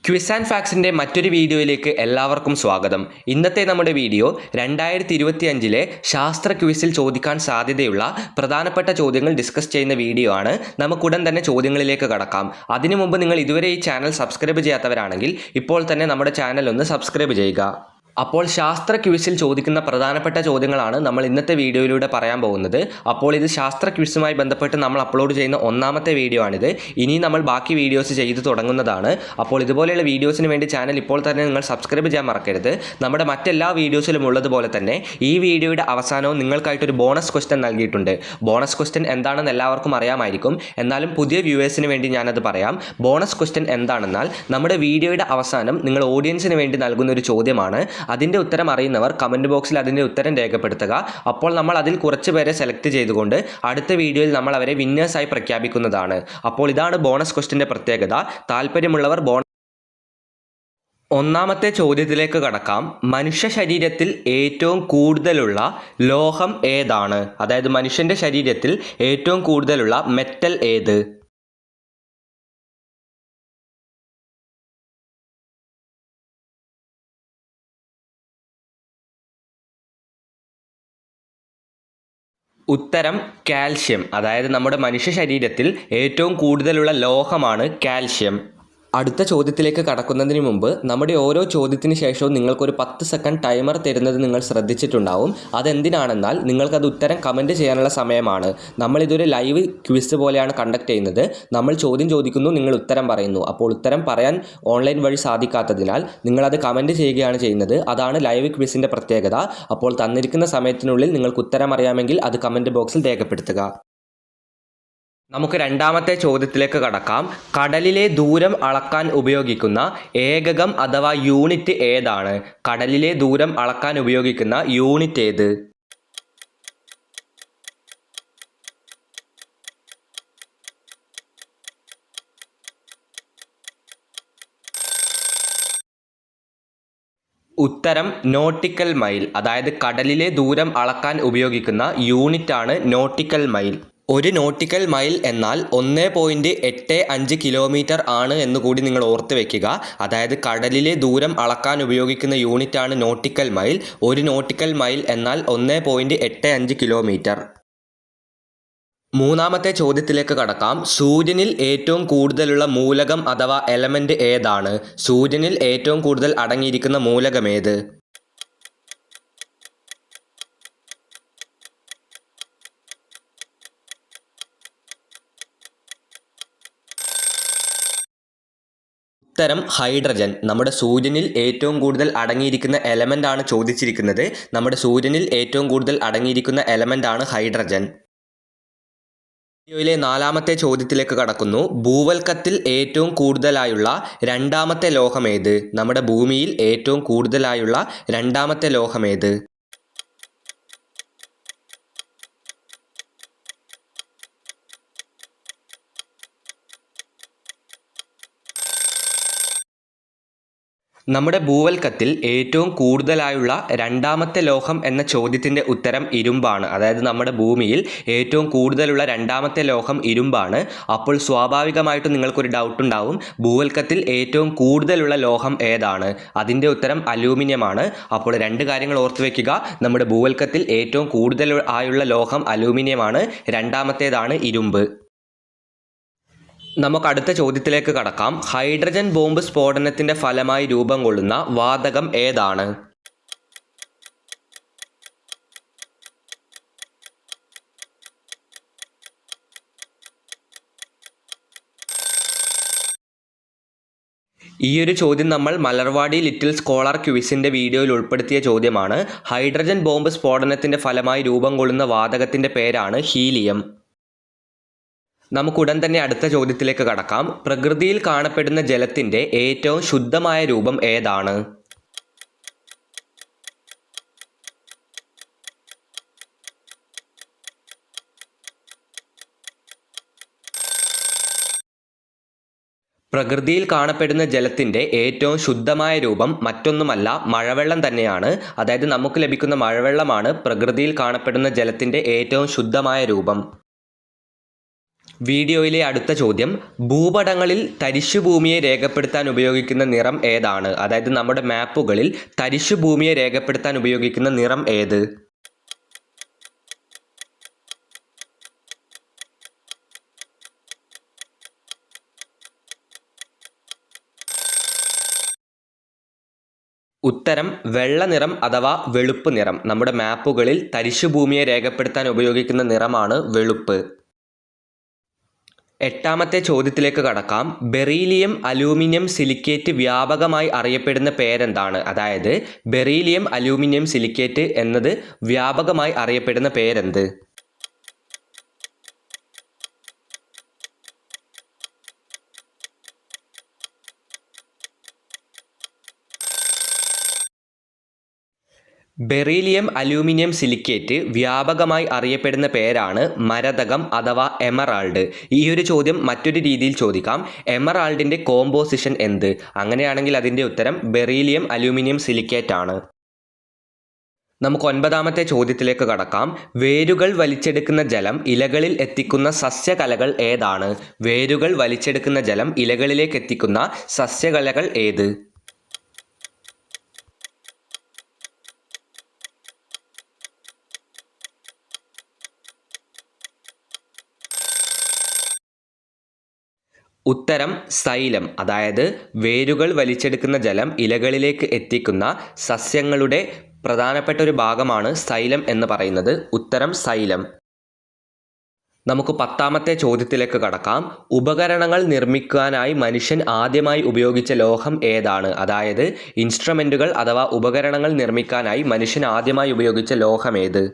Quiz and ഫാക്സിൻ്റെ മറ്റൊരു വീഡിയോയിലേക്ക് എല്ലാവർക്കും സ്വാഗതം. ഇന്നത്തെ നമ്മുടെ വീഡിയോ 2025 ശാസ്ത്ര ക്വിസിൽ ചോദിക്കാൻ സാധ്യതയുള്ള പ്രധാനപ്പെട്ട ചോദ്യങ്ങൾ ഡിസ്കസ് ചെയ്യുന്ന വീഡിയോ ആണ്. നമുക്കുടൻ തന്നെ ചോദ്യങ്ങളിലേക്ക് കടക്കാം. അതിനു മുമ്പ് നിങ്ങൾ ഇതുവരെ ഈ ചാനൽ സബ്സ്ക്രൈബ് ചെയ്യാത്തവരാണെങ്കിൽ ഇപ്പോൾ തന്നെ നമ്മുടെ ചാനൽ ഒന്ന് സബ്സ്ക്രൈബ് ചെയ്യുക. അപ്പോൾ ശാസ്ത്ര ക്വിസിൽ ചോദിക്കുന്ന പ്രധാനപ്പെട്ട ചോദ്യങ്ങളാണ് നമ്മൾ ഇന്നത്തെ വീഡിയോയിലൂടെ പറയാൻ പോകുന്നത്. അപ്പോൾ ഇത് ശാസ്ത്ര ക്വിസുമായി ബന്ധപ്പെട്ട് നമ്മൾ അപ്ലോഡ് ചെയ്യുന്ന ഒന്നാമത്തെ വീഡിയോ ആണിത്. ഇനി നമ്മൾ ബാക്കി വീഡിയോസ് ചെയ്ത് തുടങ്ങുന്നതാണ്. അപ്പോൾ ഇതുപോലെയുള്ള വീഡിയോസിന് വേണ്ടി ചാനൽ ഇപ്പോൾ തന്നെ നിങ്ങൾ സബ്സ്ക്രൈബ് ചെയ്യാൻ മറക്കരുത്. നമ്മുടെ മറ്റെല്ലാ വീഡിയോസിലും ഉള്ളതുപോലെ തന്നെ ഈ വീഡിയോയുടെ അവസാനവും നിങ്ങൾക്കായിട്ടൊരു ബോണസ് ക്വസ്റ്റ്യൻ നൽകിയിട്ടുണ്ട്. ബോണസ് ക്വസ്റ്റ്യൻ എന്താണെന്ന് എല്ലാവർക്കും അറിയാമായിരിക്കും. എന്നാലും പുതിയ വ്യൂവേഴ്സിന് വേണ്ടി ഞാനത് പറയാം. ബോണസ് ക്വസ്റ്റ്യൻ എന്താണെന്നാൽ നമ്മുടെ വീഡിയോയുടെ അവസാനം നിങ്ങൾ ഓഡിയൻസിന് വേണ്ടി നൽകുന്ന ഒരു ചോദ്യമാണ്. അതിൻ്റെ ഉത്തരം അറിയുന്നവർ കമൻറ്റ് ബോക്സിൽ അതിൻ്റെ ഉത്തരം രേഖപ്പെടുത്തുക. അപ്പോൾ നമ്മൾ അതിൽ കുറച്ച് പേരെ സെലക്ട് ചെയ്തുകൊണ്ട് അടുത്ത വീഡിയോയിൽ നമ്മൾ അവരെ വിന്നേഴ്സായി പ്രഖ്യാപിക്കുന്നതാണ്. അപ്പോൾ ഇതാണ് ബോണസ് ക്വസ്റ്റ്യൻ്റെ പ്രത്യേകത. താല്പര്യമുള്ളവർ ഒന്നാമത്തെ ചോദ്യത്തിലേക്ക് കടക്കാം. മനുഷ്യ ശരീരത്തിൽ ഏറ്റവും കൂടുതലുള്ള ലോഹം ഏതാണ്? അതായത് മനുഷ്യൻ്റെ ശരീരത്തിൽ ഏറ്റവും കൂടുതലുള്ള മെറ്റൽ ഏത്? ഉത്തരം കാൽഷ്യം. അതായത് നമ്മുടെ മനുഷ്യ ശരീരത്തിൽ ഏറ്റവും കൂടുതലുള്ള ലോഹമാണ് കാൽഷ്യം. അടുത്ത ചോദ്യത്തിലേക്ക് കടക്കുന്നതിന് മുമ്പ് നമ്മുടെ ഓരോ ചോദ്യത്തിന് ശേഷവും നിങ്ങൾക്കൊരു 10 സെക്കൻഡ് ടൈമർ തരുന്നത് നിങ്ങൾ ശ്രദ്ധിച്ചിട്ടുണ്ടാവും. അതെന്തിനാണെന്നാൽ നിങ്ങൾക്കത് ഉത്തരം കമൻറ്റ് ചെയ്യാനുള്ള സമയമാണ്. നമ്മളിതൊരു ലൈവ് ക്വിസ് പോലെയാണ് കണ്ടക്ട് ചെയ്യുന്നത്. നമ്മൾ ചോദ്യം ചോദിക്കുന്നു, നിങ്ങൾ ഉത്തരം പറയുന്നു. അപ്പോൾ ഉത്തരം പറയാൻ ഓൺലൈൻ വഴി സാധിക്കാത്തതിനാൽ നിങ്ങളത് കമൻറ്റ് ചെയ്യുകയാണ് ചെയ്യുന്നത്. അതാണ് ലൈവ് ക്വിസിൻ്റെ പ്രത്യേകത. അപ്പോൾ തന്നിരിക്കുന്ന സമയത്തിനുള്ളിൽ നിങ്ങൾക്ക് ഉത്തരം അറിയാമെങ്കിൽ അത് കമൻറ്റ് ബോക്സിൽ രേഖപ്പെടുത്തുക. നമുക്ക് രണ്ടാമത്തെ ചോദ്യത്തിലേക്ക് കടക്കാം. കടലിലെ ദൂരം അളക്കാൻ ഉപയോഗിക്കുന്ന ഏകകം അഥവാ യൂണിറ്റ് ഏതാണ്? കടലിലെ ദൂരം അളക്കാൻ ഉപയോഗിക്കുന്ന യൂണിറ്റ് ഏത്? ഉത്തരം നോട്ടിക്കൽ മൈൽ. അതായത് കടലിലെ ദൂരം അളക്കാൻ ഉപയോഗിക്കുന്ന യൂണിറ്റാണ് നോട്ടിക്കൽ മൈൽ. ഒരു നോട്ടിക്കൽ മൈൽ എന്നാൽ 1.85 കിലോമീറ്റർ ആണ് എന്നുകൂടി നിങ്ങൾ ഓർത്ത് വയ്ക്കുക. അതായത് കടലിലെ ദൂരം അളക്കാൻ ഉപയോഗിക്കുന്ന യൂണിറ്റാണ് നോട്ടിക്കൽ മൈൽ. ഒരു നോട്ടിക്കൽ മൈൽ എന്നാൽ 1.85 കിലോമീറ്റർ. മൂന്നാമത്തെ ചോദ്യത്തിലേക്ക് കടക്കാം. സൂര്യനിൽ ഏറ്റവും കൂടുതലുള്ള മൂലകം അഥവാ എലമെന്റ് ഏതാണ്? സൂര്യനിൽ ഏറ്റവും കൂടുതൽ അടങ്ങിയിരിക്കുന്ന മൂലകം ഏത്? ഉത്തരം ഹൈഡ്രജൻ. നമ്മുടെ സൂര്യനിൽ ഏറ്റവും കൂടുതൽ അടങ്ങിയിരിക്കുന്ന എലമെന്റ് ആണ് ചോദിച്ചിരിക്കുന്നത്. നമ്മുടെ സൂര്യനിൽ ഏറ്റവും കൂടുതൽ അടങ്ങിയിരിക്കുന്ന എലമെന്റ് ആണ് ഹൈഡ്രജൻ. വീഡിയോയിലെ നാലാമത്തെ ചോദ്യത്തിലേക്ക് കടക്കുന്നു. ഭൂവൽക്കത്തിൽ ഏറ്റവും കൂടുതലായുള്ള രണ്ടാമത്തെ ലോഹം ഏത്? നമ്മുടെ ഭൂമിയിൽ ഏറ്റവും കൂടുതലായുള്ള രണ്ടാമത്തെ ലോഹം ഏത്? നമ്മുടെ ഭൂവൽക്കത്തിൽ ഏറ്റവും കൂടുതലായുള്ള രണ്ടാമത്തെ ലോഹം എന്ന ചോദ്യത്തിൻ്റെ ഉത്തരം ഇരുമ്പാണ്. അതായത് നമ്മുടെ ഭൂമിയിൽ ഏറ്റവും കൂടുതലുള്ള രണ്ടാമത്തെ ലോഹം ഇരുമ്പാണ്. അപ്പോൾ സ്വാഭാവികമായിട്ടും നിങ്ങൾക്കൊരു ഡൗട്ട് ഉണ്ടാവും, ഭൂവൽക്കത്തിൽ ഏറ്റവും കൂടുതലുള്ള ലോഹം ഏതാണ്? അതിൻ്റെ ഉത്തരം അലൂമിനിയമാണ്. അപ്പോൾ രണ്ട് കാര്യങ്ങൾ ഓർത്തു വയ്ക്കുക. നമ്മുടെ ഭൂവൽക്കത്തിൽ ഏറ്റവും കൂടുതൽ ആയുള്ള ലോഹം അലൂമിനിയമാണ്. രണ്ടാമത്തേതാണ് ഇരുമ്പ്. നമുക്ക് അടുത്ത ചോദ്യത്തിലേക്ക് കടക്കാം. ഹൈഡ്രജൻ ബോംബ് സ്ഫോടനത്തിൻ്റെ ഫലമായി രൂപം കൊള്ളുന്ന വാതകം ഏതാണ്? ഈയൊരു ചോദ്യം നമ്മൾ മലർവാടി ലിറ്റിൽ സ്കോളർ ക്വിസിൻ്റെ വീഡിയോയിൽ ഉൾപ്പെടുത്തിയ ചോദ്യമാണ്. ഹൈഡ്രജൻ ബോംബ് സ്ഫോടനത്തിൻ്റെ ഫലമായി രൂപം കൊള്ളുന്ന വാതകത്തിൻ്റെ പേരാണ് ഹീലിയം. നമുക്കുടൻ തന്നെ അടുത്ത ചോദ്യത്തിലേക്ക് കടക്കാം. പ്രകൃതിയിൽ കാണപ്പെടുന്ന ജലത്തിൻ്റെ ഏറ്റവും ശുദ്ധമായ രൂപം ഏതാണ്? പ്രകൃതിയിൽ കാണപ്പെടുന്ന ജലത്തിൻ്റെ ഏറ്റവും ശുദ്ധമായ രൂപം മറ്റൊന്നുമല്ല, മഴവെള്ളം തന്നെയാണ്. അതായത് നമുക്ക് ലഭിക്കുന്ന മഴവെള്ളമാണ് പ്രകൃതിയിൽ കാണപ്പെടുന്ന ജലത്തിൻ്റെ ഏറ്റവും ശുദ്ധമായ രൂപം. വീഡിയോയിലെ അടുത്ത ചോദ്യം, ഭൂപടങ്ങളിൽ തരിശുഭൂമിയെ രേഖപ്പെടുത്താൻ ഉപയോഗിക്കുന്ന നിറം ഏതാണ്? അതായത് നമ്മുടെ മാപ്പുകളിൽ തരിശുഭൂമിയെ രേഖപ്പെടുത്താൻ ഉപയോഗിക്കുന്ന നിറം ഏത്? ഉത്തരം വെള്ള നിറം അഥവാ വെളുപ്പ് നിറം. നമ്മുടെ മാപ്പുകളിൽ തരിശുഭൂമിയെ രേഖപ്പെടുത്താൻ ഉപയോഗിക്കുന്ന നിറമാണ് വെളുപ്പ്. എട്ടാമത്തെ ചോദ്യത്തിലേക്ക് കടക്കാം. ബെറീലിയം അലൂമിനിയം സിലിക്കേറ്റ് വ്യാപകമായി അറിയപ്പെടുന്ന പേരെന്താണ്? അതായത് ബെറീലിയം അലൂമിനിയം സിലിക്കേറ്റ് എന്നത് വ്യാപകമായി അറിയപ്പെടുന്ന പേരെന്ത്? ബെറീലിയം അലൂമിനിയം സിലിക്കേറ്റ് വ്യാപകമായി അറിയപ്പെടുന്ന പേരാണ് മരതകം അഥവാ എമറാൾഡ്. ഈ ഒരു ചോദ്യം മറ്റൊരു രീതിയിൽ ചോദിക്കാം. എമറാൾഡിൻ്റെ കോമ്പോസിഷൻ എന്ത്? അങ്ങനെയാണെങ്കിൽ അതിൻ്റെ ഉത്തരം ബെറീലിയം അലൂമിനിയം സിലിക്കേറ്റ് ആണ്. നമുക്ക് ഒൻപതാമത്തെ ചോദ്യത്തിലേക്ക് കടക്കാം. വേരുകൾ വലിച്ചെടുക്കുന്ന ജലം ഇലകളിൽ എത്തിക്കുന്ന സസ്യകലകൾ ഏതാണ്? വേരുകൾ വലിച്ചെടുക്കുന്ന ജലം ഇലകളിലേക്ക് എത്തിക്കുന്ന സസ്യകലകൾ ഏത്? ഉത്തരം സൈലം. അതായത് വേരുകൾ വലിച്ചെടുക്കുന്ന ജലം ഇലകളിലേക്ക് എത്തിക്കുന്ന സസ്യങ്ങളുടെ പ്രധാനപ്പെട്ട ഒരു ഭാഗമാണ് സൈലം എന്ന് പറയുന്നത്. ഉത്തരം സൈലം. നമുക്ക് പത്താമത്തെ ചോദ്യത്തിലേക്ക് കടക്കാം. ഉപകരണങ്ങൾ നിർമ്മിക്കാനായി മനുഷ്യൻ ആദ്യമായി ഉപയോഗിച്ച ലോഹം ഏതാണ്? അതായത് ഇൻസ്ട്രുമെൻറ്റുകൾ അഥവാ ഉപകരണങ്ങൾ നിർമ്മിക്കാനായി മനുഷ്യൻ ആദ്യമായി ഉപയോഗിച്ച ലോഹം ഏത്?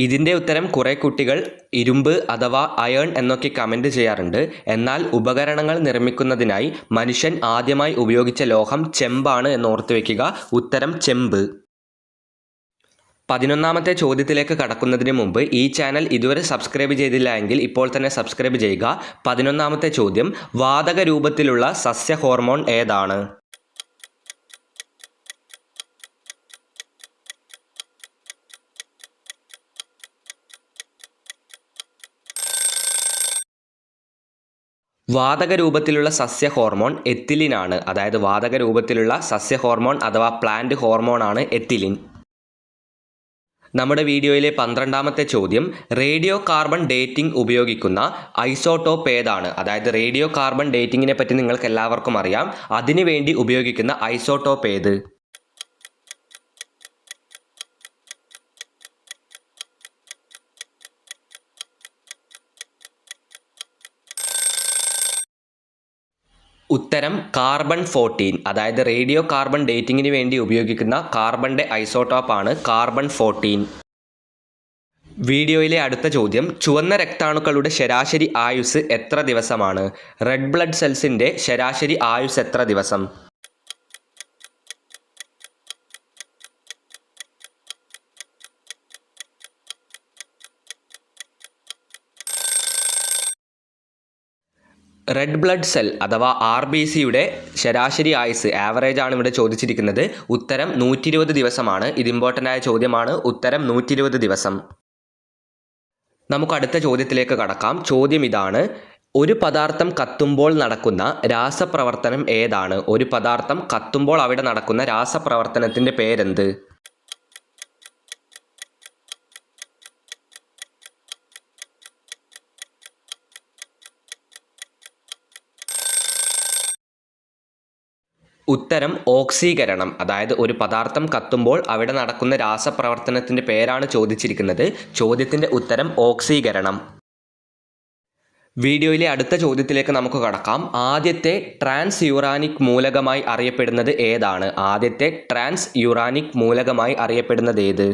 ഇതിൻ്റെ ഉത്തരം കുറേ കുട്ടികൾ ഇരുമ്പ് അഥവാ അയേൺ എന്നൊക്കെ കമൻറ്റ് ചെയ്യാറുണ്ട്. എന്നാൽ ഉപകരണങ്ങൾ നിർമ്മിക്കുന്നതിനായി മനുഷ്യൻ ആദ്യമായി ഉപയോഗിച്ച ലോഹം ചെമ്പാണ് എന്ന് ഓർത്തു വയ്ക്കുക. ഉത്തരം ചെമ്പ്. 11ാമത്തെ ചോദ്യത്തിലേക്ക് കടക്കുന്നതിന് മുമ്പ് ഈ ചാനൽ ഇതുവരെ സബ്സ്ക്രൈബ് ചെയ്തില്ല എങ്കിൽ ഇപ്പോൾ തന്നെ സബ്സ്ക്രൈബ് ചെയ്യുക. 11ാമത്തെ ചോദ്യം, വാതക രൂപത്തിലുള്ള സസ്യ ഹോർമോൺ ഏതാണ്? വാതക രൂപത്തിലുള്ള സസ്യ ഹോർമോൺ എത്തിലിനാണ്. അതായത് വാതക രൂപത്തിലുള്ള സസ്യ ഹോർമോൺ അഥവാ പ്ലാന്റ് ഹോർമോണാണ് എത്തിലിൻ. നമ്മുടെ വീഡിയോയിലെ 12ാമത്തെ ചോദ്യം, റേഡിയോ കാർബൺ ഡേറ്റിംഗ് ഉപയോഗിക്കുന്ന ഐസോട്ടോപ്പ് ഏതാണ്? അതായത് റേഡിയോ കാർബൺ ഡേറ്റിങ്ങിനെ പറ്റി നിങ്ങൾക്ക് എല്ലാവർക്കും അറിയാം. അതിനുവേണ്ടി ഉപയോഗിക്കുന്ന ഐസോട്ടോപ്പ് ഏത്? ഉത്തരം കാർബൺ 14. അതായത് റേഡിയോ കാർബൺ ഡേറ്റിങ്ങിന് വേണ്ടി ഉപയോഗിക്കുന്ന കാർബണിൻ്റെ ഐസോട്ടോപ്പാണ് കാർബൺ 14. വീഡിയോയിലെ അടുത്ത ചോദ്യം, ചുവന്ന രക്താണുക്കളുടെ ശരാശരി ആയുസ് എത്ര ദിവസമാണ്? റെഡ് ബ്ലഡ് സെൽസിൻ്റെ ശരാശരി ആയുസ് എത്ര ദിവസം? റെഡ് ബ്ലഡ് സെൽ അഥവാ RBCയുടെ ശരാശരി ആയുസ് ആവറേജ് ആണ് ഇവിടെ ചോദിച്ചിരിക്കുന്നത്. ഉത്തരം 120 ദിവസമാണ്. ഇത് ഇമ്പോർട്ടൻ്റ് ആയ ചോദ്യമാണ്. ഉത്തരം 120 ദിവസം. നമുക്ക് അടുത്ത ചോദ്യത്തിലേക്ക് കടക്കാം. ചോദ്യം ഇതാണ്, ഒരു പദാർത്ഥം കത്തുമ്പോൾ നടക്കുന്ന രാസപ്രവർത്തനം ഏതാണ്? ഒരു പദാർത്ഥം കത്തുമ്പോൾ അവിടെ നടക്കുന്ന രാസപ്രവർത്തനത്തിൻ്റെ പേരെന്ത്? ഉത്തരം ഓക്സീകരണം. അതായത് ഒരു പദാർത്ഥം കത്തുമ്പോൾ അവിടെ നടക്കുന്ന രാസപ്രവർത്തനത്തിൻ്റെ പേരാണ് ചോദിച്ചിരിക്കുന്നത്. ചോദ്യത്തിൻ്റെ ഉത്തരം ഓക്സീകരണം. വീഡിയോയിലെ അടുത്ത ചോദ്യത്തിലേക്ക് നമുക്ക് കടക്കാം. ആദ്യത്തെ ട്രാൻസ് യുറാനിക് മൂലകമായി അറിയപ്പെടുന്നത് ഏതാണ്? ആദ്യത്തെ ട്രാൻസ് യുറാനിക് മൂലകമായി അറിയപ്പെടുന്നത് ഏത്?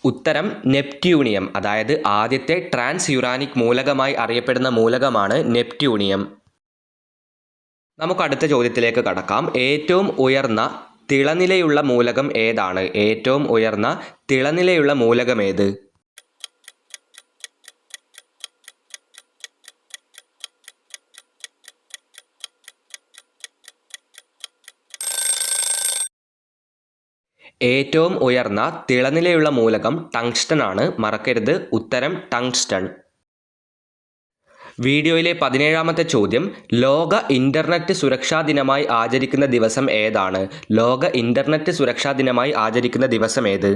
ഉത്തരം നെപ്റ്റ്യൂണിയം. അതായത് ആദ്യത്തെ ട്രാൻസ് യുറാനിക് മൂലകമായി അറിയപ്പെടുന്ന മൂലകമാണ് നെപ്റ്റ്യൂണിയം. നമുക്ക് അടുത്ത ചോദ്യത്തിലേക്ക് കടക്കാം. ഏറ്റവും ഉയർന്ന തിളനിലയുള്ള മൂലകം ഏതാണ്? ഏറ്റവും ഉയർന്ന തിളനിലയുള്ള മൂലകം ഏത്? ഏറ്റവും ഉയർന്ന തിളനിലയുള്ള മൂലകം ടങ്സ്റ്റൺ ആണ്. മറക്കരുത്, ഉത്തരം ടങ്സ്റ്റൺ. വീഡിയോയിലെ 17ാമത്തെ ചോദ്യം, ലോക ഇൻ്റർനെറ്റ് സുരക്ഷാ ദിനമായി ആചരിക്കുന്ന ദിവസം ഏതാണ്? ലോക ഇൻ്റർനെറ്റ് സുരക്ഷാ ദിനമായി ആചരിക്കുന്ന ദിവസം ഏത്?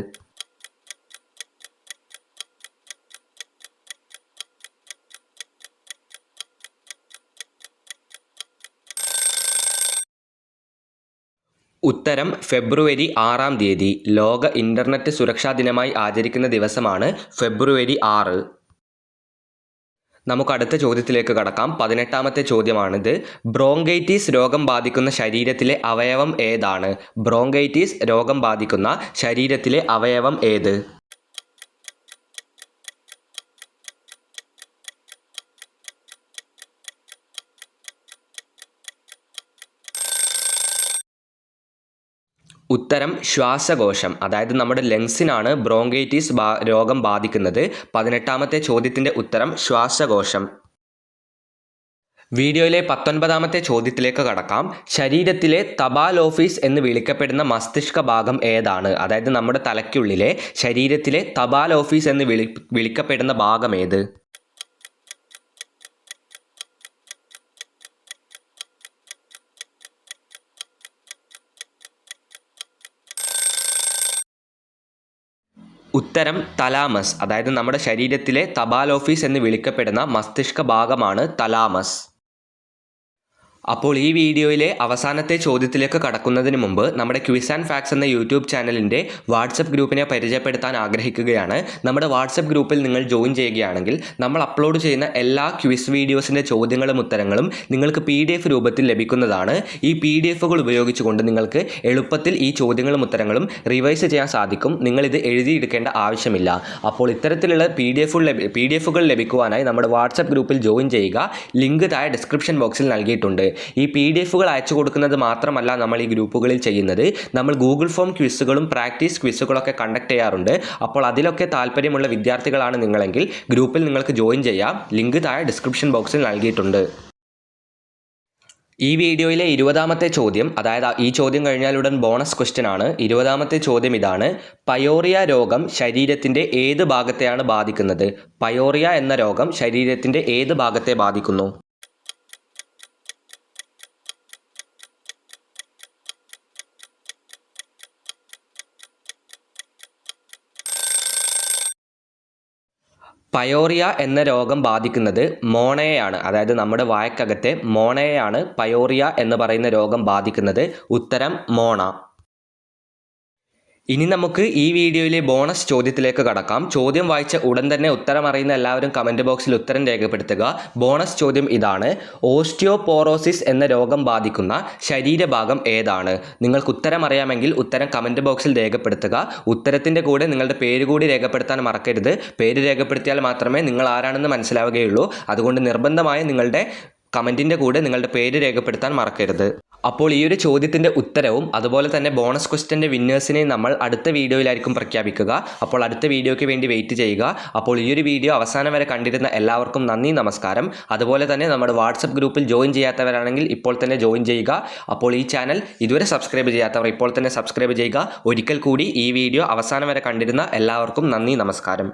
ഉത്തരം ഫെബ്രുവരി 6-ാം തീയതി. ലോക ഇൻ്റർനെറ്റ് സുരക്ഷാ ദിനമായി ആചരിക്കുന്ന ദിവസമാണ് ഫെബ്രുവരി 6. നമുക്ക് അടുത്ത ചോദ്യത്തിലേക്ക് കടക്കാം. 18ാമത്തെ ചോദ്യമാണിത്. ബ്രോങ്കൈറ്റിസ് രോഗം ബാധിക്കുന്ന ശരീരത്തിലെ അവയവം ഏതാണ്? ബ്രോങ്കൈറ്റിസ് രോഗം ബാധിക്കുന്ന ശരീരത്തിലെ അവയവം ഏത്? ഉത്തരം ശ്വാസകോശം, അതായത് നമ്മുടെ ലങ്സിനാണ് ബ്രോങ്കൈറ്റിസ് രോഗം ബാധിക്കുന്നത്. 18ാമത്തെ ചോദ്യത്തിൻ്റെ ഉത്തരം ശ്വാസകോശം. വീഡിയോയിലെ 19ാമത്തെ ചോദ്യത്തിലേക്ക് കടക്കാം. ശരീരത്തിലെ തപാൽ ഓഫീസ് എന്ന് വിളിക്കപ്പെടുന്ന മസ്തിഷ്ക ഭാഗം ഏതാണ്? അതായത് നമ്മുടെ തലയ്ക്കുള്ളിലെ ശരീരത്തിലെ തപാൽ ഓഫീസ് എന്ന് വിളിക്കപ്പെടുന്ന ഭാഗം ഏത്? ഉത്തരം തലാമസ്, അതായത് നമ്മുടെ ശരീരത്തിലെ തപാൽ ഓഫീസ് എന്ന് വിളിക്കപ്പെടുന്ന മസ്തിഷ്ക ഭാഗമാണ് തലാമസ്. അപ്പോൾ ഈ വീഡിയോയിലെ അവസാനത്തെ ചോദ്യത്തിലേക്ക് കടക്കുന്നതിന് മുമ്പ് നമ്മുടെ ക്വിസ് ആൻഡ് ഫാക്ട്സ് എന്ന യൂട്യൂബ് ചാനലിൻ്റെ വാട്സപ്പ് ഗ്രൂപ്പിനെ പരിചയപ്പെടുത്താൻ ആഗ്രഹിക്കുകയാണ്. നമ്മുടെ വാട്സപ്പ് ഗ്രൂപ്പിൽ നിങ്ങൾ ജോയിൻ ചെയ്യുകയാണെങ്കിൽ നമ്മൾ അപ്ലോഡ് ചെയ്യുന്ന എല്ലാ ക്വിസ് വീഡിയോസിൻ്റെ ചോദ്യങ്ങളും ഉത്തരങ്ങളും നിങ്ങൾക്ക് PDF രൂപത്തിൽ ലഭിക്കുന്നതാണ്. ഈ PDFകൾ ഉപയോഗിച്ചുകൊണ്ട് നിങ്ങൾക്ക് എളുപ്പത്തിൽ ഈ ചോദ്യങ്ങളും ഉത്തരങ്ങളും റിവൈസ് ചെയ്യാൻ സാധിക്കും. നിങ്ങളിത് എഴുതിയെടുക്കേണ്ട ആവശ്യമില്ല. അപ്പോൾ ഇത്തരത്തിലുള്ള PDFകൾ ലഭിക്കുവാനായി നമ്മുടെ വാട്സപ്പ് ഗ്രൂപ്പിൽ ജോയിൻ ചെയ്യുക. ലിങ്ക് താഴെ ഡിസ്ക്രിപ്ഷൻ ബോക്സിൽ നൽകിയിട്ടുണ്ട്. ഈ PDFകൾ അയച്ചു കൊടുക്കുന്നത് മാത്രമല്ല നമ്മൾ ഈ ഗ്രൂപ്പുകളിൽ ചെയ്യുന്നത്, നമ്മൾ ഗൂഗിൾ ഫോം ക്വിസുകളും പ്രാക്ടീസ് ക്വിസുകളൊക്കെ കണ്ടക്ട് ചെയ്യാറുണ്ട്. അപ്പോൾ അതിലൊക്കെ താല്പര്യമുള്ള വിദ്യാർത്ഥികളാണ് നിങ്ങളെങ്കിൽ ഗ്രൂപ്പിൽ നിങ്ങൾക്ക് ജോയിൻ ചെയ്യാം. ലിങ്ക് താഴെ ഡിസ്ക്രിപ്ഷൻ ബോക്സിൽ നൽകിയിട്ടുണ്ട്. ഈ വീഡിയോയിലെ 20ാമത്തെ ചോദ്യം, അതായത് ഈ ചോദ്യം കഴിഞ്ഞാലുടൻ ബോണസ് ക്വസ്റ്റ്യൻ ആണ്. 20ാമത്തെ ചോദ്യം ഇതാണ്. പയോറിയ രോഗം ശരീരത്തിൻ്റെ ഏത് ഭാഗത്തെയാണ് ബാധിക്കുന്നത്? പയോറിയ എന്ന രോഗം ശരീരത്തിൻ്റെ ഏത് ഭാഗത്തെ ബാധിക്കുന്നു? പയോറിയ എന്ന രോഗം ബാധിക്കുന്നത് മോണയെയാണ്, അതായത് നമ്മുടെ വായക്കകത്തെ മോണയെയാണ് പയോറിയ എന്ന് പറയുന്ന രോഗം ബാധിക്കുന്നത്. ഉത്തരം മോണ. ഇനി നമുക്ക് ഈ വീഡിയോയിലെ ബോണസ് ചോദ്യത്തിലേക്ക് കടക്കാം. ചോദ്യം വായിച്ച ഉടൻ തന്നെ ഉത്തരം അറിയുന്ന എല്ലാവരും കമൻറ്റ് ബോക്സിൽ ഉത്തരം രേഖപ്പെടുത്തുക. ബോണസ് ചോദ്യം ഇതാണ്. ഓസ്റ്റിയോപോറോസിസ് എന്ന രോഗം ബാധിക്കുന്ന ശരീരഭാഗം ഏതാണ്? നിങ്ങൾക്ക് ഉത്തരം അറിയാമെങ്കിൽ ഉത്തരം കമൻറ്റ് ബോക്സിൽ രേഖപ്പെടുത്തുക. ഉത്തരത്തിൻ്റെ കൂടെ നിങ്ങളുടെ പേര് കൂടി രേഖപ്പെടുത്താൻ മറക്കരുത്. പേര് രേഖപ്പെടുത്തിയാൽ മാത്രമേ നിങ്ങൾ ആരാണെന്ന് മനസ്സിലാവുകയുള്ളൂ. അതുകൊണ്ട് നിർബന്ധമായും നിങ്ങളുടെ കമൻറ്റിൻ്റെ കൂടെ നിങ്ങളുടെ പേര് രേഖപ്പെടുത്താൻ മറക്കരുത്. അപ്പോൾ ഈ ഒരു ചോദ്യത്തിൻ്റെ ഉത്തരവും അതുപോലെ തന്നെ ബോണസ് ക്വസ്റ്റ്യൻ്റെ വിന്നേഴ്സിനെ നമ്മൾ അടുത്ത വീഡിയോയിലായിരിക്കും പ്രഖ്യാപിക്കുക. അപ്പോൾ അടുത്ത വീഡിയോയ്ക്ക് വേണ്ടി വെയിറ്റ് ചെയ്യുക. അപ്പോൾ ഈ ഒരു വീഡിയോ അവസാനം വരെ കണ്ടിരുന്ന എല്ലാവർക്കും നന്ദി, നമസ്കാരം. അതുപോലെ തന്നെ നമ്മുടെ വാട്സപ്പ് ഗ്രൂപ്പിൽ ജോയിൻ ചെയ്യാത്തവരാണെങ്കിൽ ഇപ്പോൾ തന്നെ ജോയിൻ ചെയ്യുക. അപ്പോൾ ഈ ചാനൽ ഇതുവരെ സബ്സ്ക്രൈബ് ചെയ്യാത്തവർ ഇപ്പോൾ തന്നെ സബ്സ്ക്രൈബ് ചെയ്യുക. ഒരിക്കൽ കൂടി ഈ വീഡിയോ അവസാനം വരെ കണ്ടിരുന്ന എല്ലാവർക്കും നന്ദി, നമസ്കാരം.